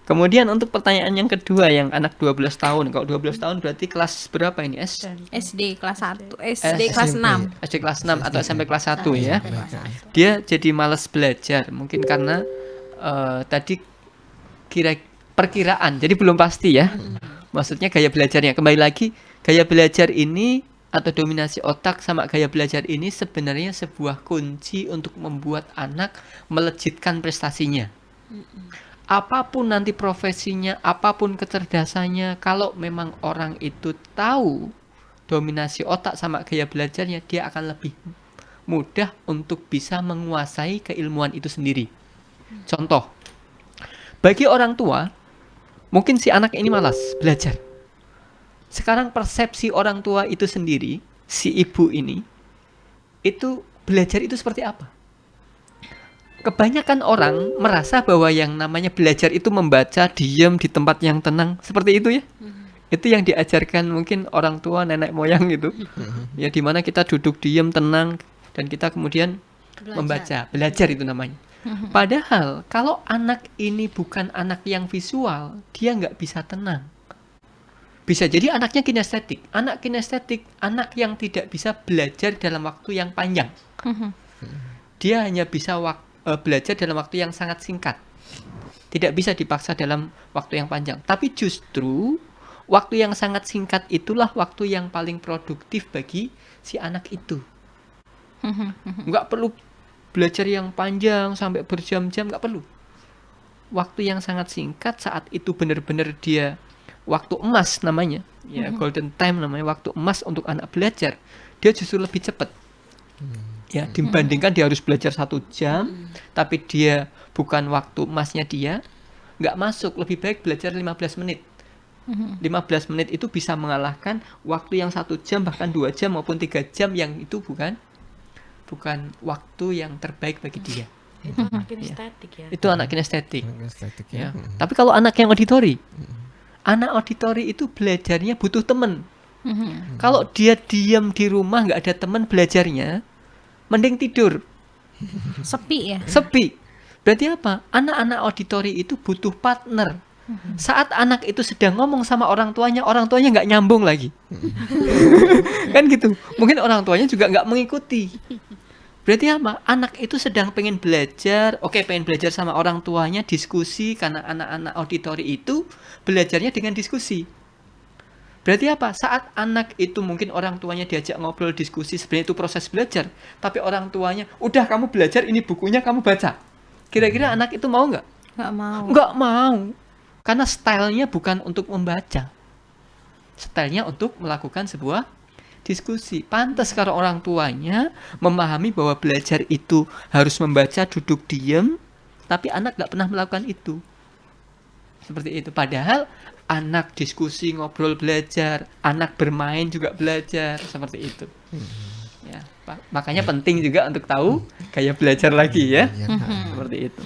Kemudian untuk pertanyaan yang kedua, yang anak 12 tahun. Kalau 12 tahun berarti kelas berapa ini? SD kelas 1, SD kelas 6. SD kelas 6 atau SMP kelas 1 SMP ya. kelas 1. Dia jadi malas belajar. Mungkin karena tadi perkiraan. Jadi belum pasti ya. Maksudnya gaya belajarnya. Kembali lagi, gaya belajar ini atau dominasi otak sama gaya belajar ini sebenarnya sebuah kunci untuk membuat anak melejitkan prestasinya. Apapun nanti profesinya, apapun kecerdasannya, kalau memang orang itu tahu dominasi otak sama gaya belajarnya, dia akan lebih mudah untuk bisa menguasai keilmuan itu sendiri. Contoh, bagi orang tua, mungkin si anak ini malas belajar. Sekarang persepsi orang tua itu sendiri, si ibu ini, itu belajar itu seperti apa? Kebanyakan orang merasa bahwa yang namanya belajar itu membaca, diam di tempat yang tenang, seperti itu ya. Itu yang diajarkan mungkin orang tua, nenek moyang gitu. Ya, dimana kita duduk diam, tenang, dan kita kemudian membaca, belajar itu namanya. Padahal kalau anak ini bukan anak yang visual, dia nggak bisa tenang. Bisa jadi anaknya kinestetik. Anak kinestetik, anak yang tidak bisa belajar dalam waktu yang panjang. Dia hanya bisa belajar dalam waktu yang sangat singkat. Tidak bisa dipaksa dalam waktu yang panjang. Tapi justru waktu yang sangat singkat itulah waktu yang paling produktif bagi si anak itu. Nggak perlu belajar yang panjang sampai berjam-jam, nggak perlu. Waktu yang sangat singkat, saat itu benar-benar dia waktu emas namanya, ya, golden time namanya, waktu emas untuk anak belajar. Dia justru lebih cepat. Ya, dibandingkan dia harus belajar 1 jam, tapi dia bukan waktu emasnya, dia nggak masuk. Lebih baik belajar 15 menit. 15 menit itu bisa mengalahkan waktu yang 1 jam, bahkan 2 jam maupun 3 jam yang itu bukan waktu yang terbaik bagi dia. Itu anak kinestetik ya. Itu anak kinestetik. Ya. Tapi kalau anak yang auditori, anak auditori itu belajarnya butuh teman. Kalau dia diam di rumah nggak ada teman belajarnya, mending tidur. Sepi ya. Sepi. Berarti apa? Anak-anak auditori itu butuh partner. Saat anak itu sedang ngomong sama orang tuanya nggak nyambung lagi. Kan gitu. Mungkin orang tuanya juga nggak mengikuti. Berarti apa? Anak itu sedang pengen belajar. Oke, pengen belajar sama orang tuanya, diskusi. Karena anak-anak auditori itu belajarnya dengan diskusi. Berarti apa? Saat anak itu mungkin orang tuanya diajak ngobrol, diskusi, sebenarnya itu proses belajar. Tapi orang tuanya, udah kamu belajar, ini bukunya kamu baca. Kira-kira anak itu mau nggak? Nggak mau. Nggak mau. Karena stylenya bukan untuk membaca. Stylenya untuk melakukan sebuah diskusi. Pantas kalau orang tuanya memahami bahwa belajar itu harus membaca, duduk diam, tapi anak nggak pernah melakukan itu. Seperti itu. Padahal anak diskusi, ngobrol, belajar, anak bermain juga belajar, seperti itu. Ya, makanya penting juga untuk tahu gaya belajar lagi ya. Seperti itu.